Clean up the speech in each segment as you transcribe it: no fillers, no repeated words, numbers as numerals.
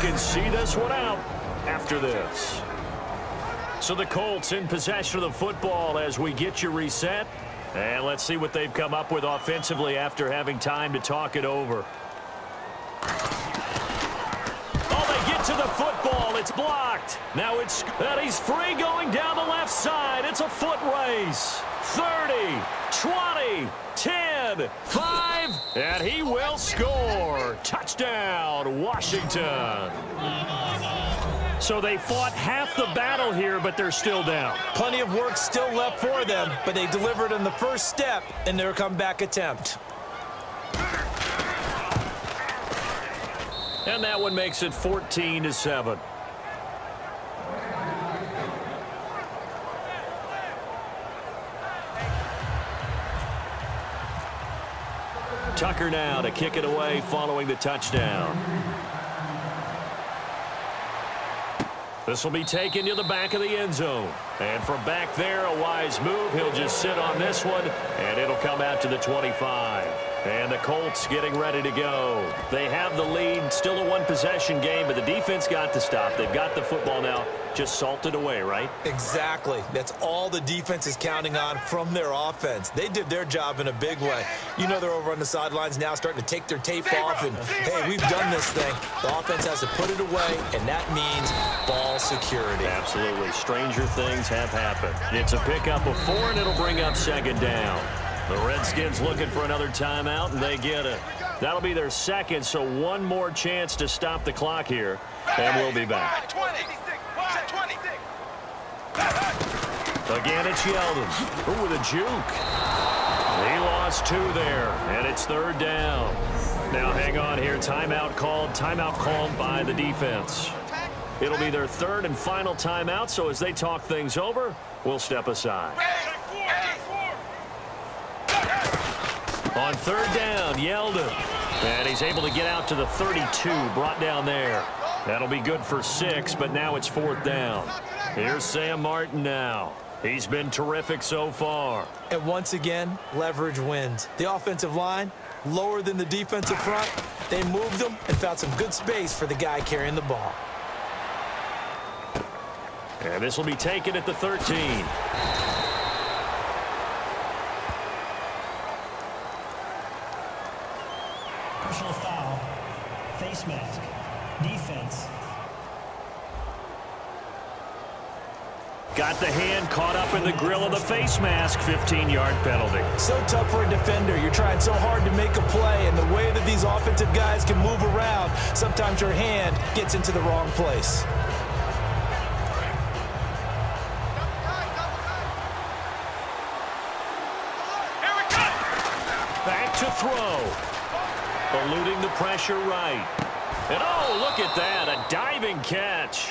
can see this one out after this. So the Colts in possession of the football as we get you reset. And let's see what they've come up with offensively after having time to talk it over. Oh, they get to the football. It's blocked. Now he's free going down the left side. It's a foot race. 30, 20, 10, 5, and he will score. Touchdown, Washington. So they fought half the battle here, but they're still down. Plenty of work still left for them, but they delivered on the first step in their comeback attempt. And that one makes it 14-7. Tucker now to kick it away following the touchdown. This will be taken to the back of the end zone. And from back there, a wise move. He'll just sit on this one, and it'll come out to the 25. And the Colts getting ready to go. They have the lead, still a one-possession game, but the defense got to stop. They've got the football now, just salted away, right? Exactly. That's all the defense is counting on from their offense. They did their job in a big way. You know they're over on the sidelines now starting to take their tape off, and, hey, we've done this thing. The offense has to put it away, and that means ball security. Absolutely. Stranger things have happened. It's a pickup of 4, and it'll bring up second down. The Redskins looking for another timeout, and they get it. That'll be their second, so one more chance to stop the clock here, and we'll be back. Again, it's Yeldon. Ooh, with a juke. He lost 2 there, and it's third down. Now hang on here. Timeout called by the defense. It'll be their third and final timeout, so as they talk things over, we'll step aside. On third down, Yeldon. And he's able to get out to the 32, brought down there. That'll be good for 6, but now it's fourth down. Here's Sam Martin now. He's been terrific so far. And once again, leverage wins. The offensive line, lower than the defensive front. They moved them and found some good space for the guy carrying the ball. And this will be taken at the 13. Personal foul, face mask, defense. Got the hand caught up in the grill of the face mask, 15-yard penalty. So tough for a defender. You're trying so hard to make a play, and the way that these offensive guys can move around, sometimes your hand gets into the wrong place. Back to throw. Eluding the pressure right. And oh, look at that, a diving catch.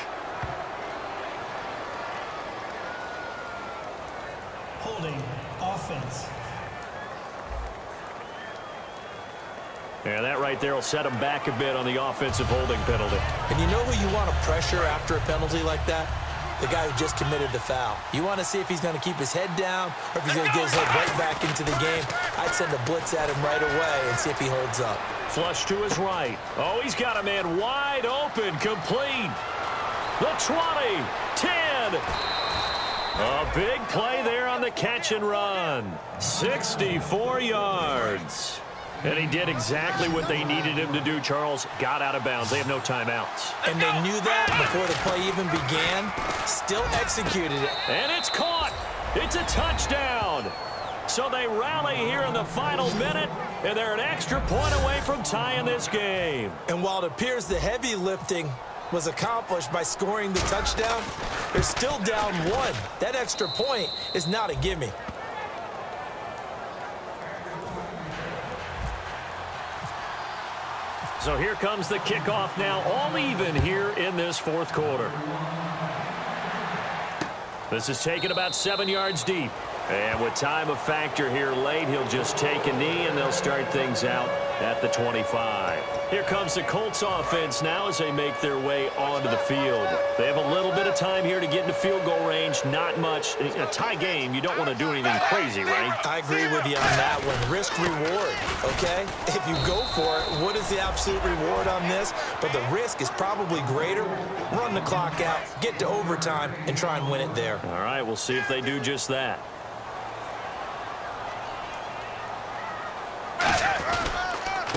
Holding, offense. Yeah, that right there will set him back a bit on the offensive holding penalty. And you know who you want to pressure after a penalty like that? The guy who just committed the foul. You want to see if he's going to keep his head down or if he's going to get his head right back into the game. I'd send a blitz at him right away and see if he holds up. Flush to his right. Oh, he's got a man wide open, complete. The 20, 10. A big play there on the catch and run. 64 yards. And he did exactly what they needed him to do, Charles. Got out of bounds. They have no timeouts. And they knew that before the play even began. Still executed it. And it's caught. It's a touchdown. So they rally here in the final minute, and they're an extra point away from tying this game. And while it appears the heavy lifting was accomplished by scoring the touchdown, they're still down 1. That extra point is not a gimme. So here comes the kickoff now, all even here in this fourth quarter. This is taken about 7 yards deep. And with time a factor here late, he'll just take a knee, and they'll start things out at the 25. Here comes the Colts offense now as they make their way onto the field. They have a little bit of time here to get into field goal range, not much. In a tie game, you don't want to do anything crazy, right? I agree with you on that one. Risk reward, okay? If you go for it, what is the absolute reward on this? But the risk is probably greater. Run the clock out, get to overtime, and try and win it there. All right, we'll see if they do just that.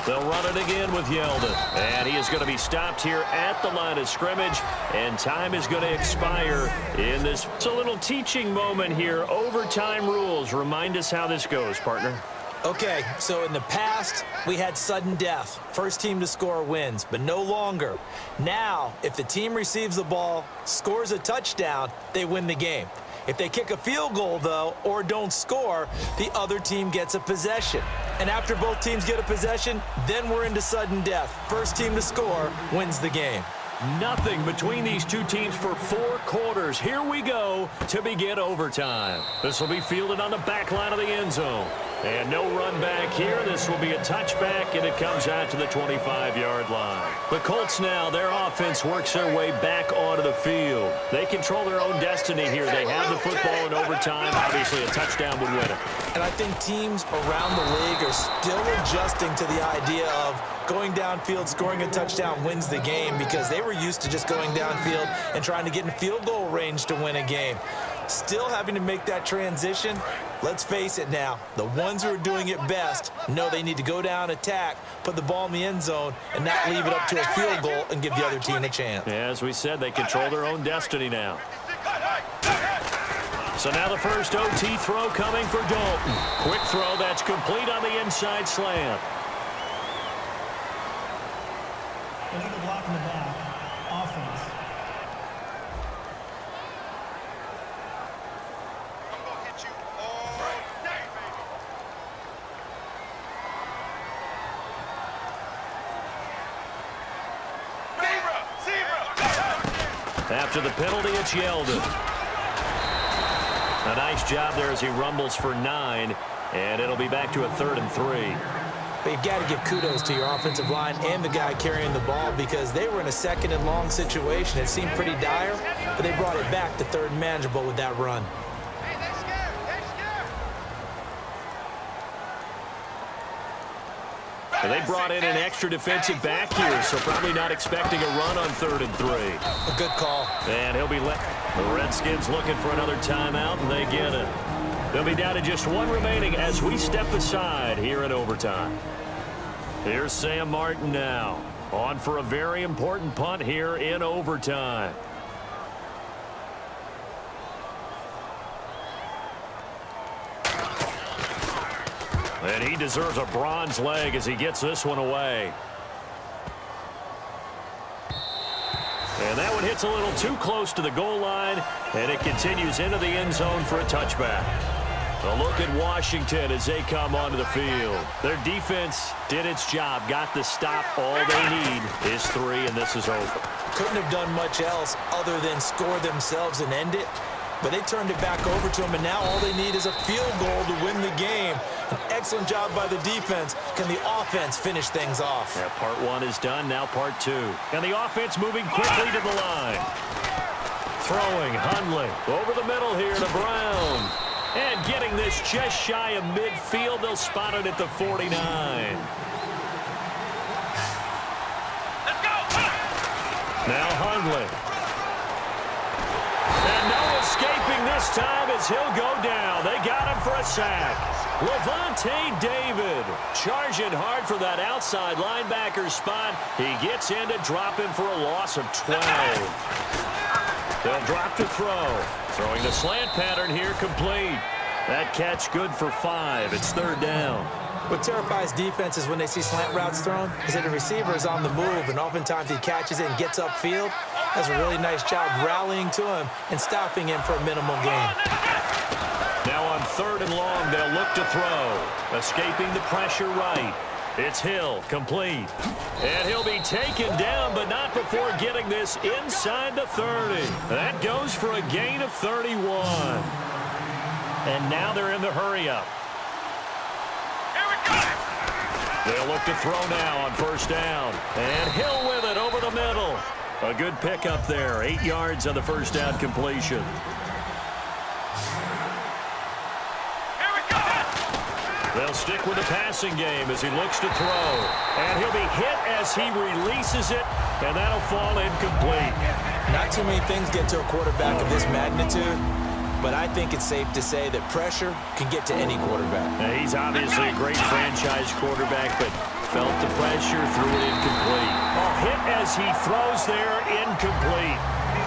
They'll run it again with Yeldon. And he is going to be stopped here at the line of scrimmage. And time is going to expire in this. It's a little teaching moment here. Overtime rules. Remind us how this goes, partner. Okay, so in the past, we had sudden death. First team to score wins, but no longer. Now, if the team receives the ball, scores a touchdown, they win the game. If they kick a field goal, though, or don't score, the other team gets a possession. And after both teams get a possession, then we're into sudden death. First team to score wins the game. Nothing between these two teams for 4 quarters. Here we go to begin overtime. This will be fielded on the back line of the end zone. And no run back here. This will be a touchback, and it comes out to the 25-yard line. The Colts now, their offense works their way back onto the field. They control their own destiny here. They have the football in overtime. Obviously, a touchdown would win it. And I think teams around the league are still adjusting to the idea of going downfield, scoring a touchdown wins the game, because they were used to just going downfield and trying to get in field goal range to win a game. Still having to make that transition. Let's face it now, the ones who are doing it best know they need to go down, attack, put the ball in the end zone, and not leave it up to a field goal and give the other team a chance. Yeah, as we said, they control their own destiny now. So now the first OT throw coming for Dalton. Quick throw that's complete on the inside slant. Illegal block in the back. Offense. After the penalty, it's Yeldon. A nice job there as he rumbles for 9, and it'll be back to a 3rd and 3. But you've got to give kudos to your offensive line and the guy carrying the ball, because they were in a 2nd and long situation. It seemed pretty dire, but they brought it back to 3rd and manageable with that run. And they brought in an extra defensive back here, so probably not expecting a run on 3rd and 3. A good call. And he'll be let. The Redskins looking for another timeout, and they get it. They'll be down to just 1 remaining as we step aside here in overtime. Here's Sam Martin now, on for a very important punt here in overtime. And he deserves a bronze leg as he gets this one away. And that one hits a little too close to the goal line, and it continues into the end zone for a touchback. A look at Washington as they come onto the field. Their defense did its job, got the stop. All they need is 3, and this is over. Couldn't have done much else other than score themselves and end it. But they turned it back over to them, and now all they need is a field goal to win the game. An excellent job by the defense. Can the offense finish things off? Yeah, part 1 is done, now part 2. And the offense moving quickly to the line. Throwing, Hundley over the middle here to Brown. And getting this just shy of midfield. They'll spot it at the 49. Now Hundley. And no escaping this time as he'll go down. They got him for a sack. Levante David charging hard for that outside linebacker spot. He gets in to drop him for a loss of 12. They'll drop to throw. Throwing the slant pattern here complete. That catch good for 5. It's 3rd down. What terrifies defenses when they see slant routes thrown is that the receiver is on the move, and oftentimes he catches it and gets upfield. Does a really nice job rallying to him and stopping him for a minimal gain. Now on 3rd and long, they'll look to throw. Escaping the pressure right. It's Hill, complete. And he'll be taken down, but not before getting this inside the 30. That goes for a gain of 31. And now they're in the hurry-up. They'll look to throw now on first down. And Hill with it over the middle. A good pickup there. 8 yards on the first down completion. They'll stick with the passing game as he looks to throw. And he'll be hit as he releases it. And that'll fall incomplete. Not too many things get to a quarterback of this magnitude, but I think it's safe to say that pressure can get to any quarterback. Now, he's obviously a great franchise quarterback, but felt the pressure, threw it incomplete. Oh, hit as he throws there, incomplete.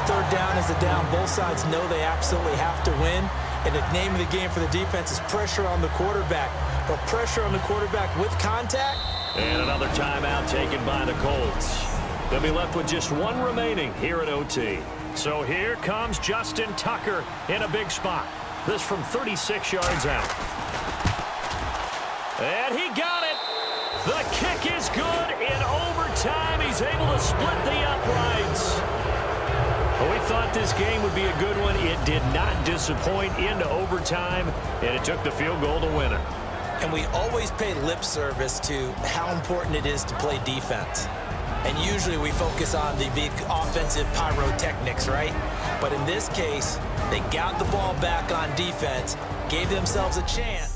Third down is a down. Both sides know they absolutely have to win, and the name of the game for the defense is pressure on the quarterback. But pressure on the quarterback with contact. And another timeout taken by the Colts. They'll be left with just one remaining here at OT. So here comes Justin Tucker in a big spot. This from 36 yards out. And he got it. The kick is good. In overtime, he's able to split the uprights. Well, we thought this game would be a good one. It did not disappoint into overtime, and it took the field goal to win it. And we always pay lip service to how important it is to play defense. And usually we focus on the big offensive pyrotechnics, right? But in this case, they got the ball back on defense, gave themselves a chance.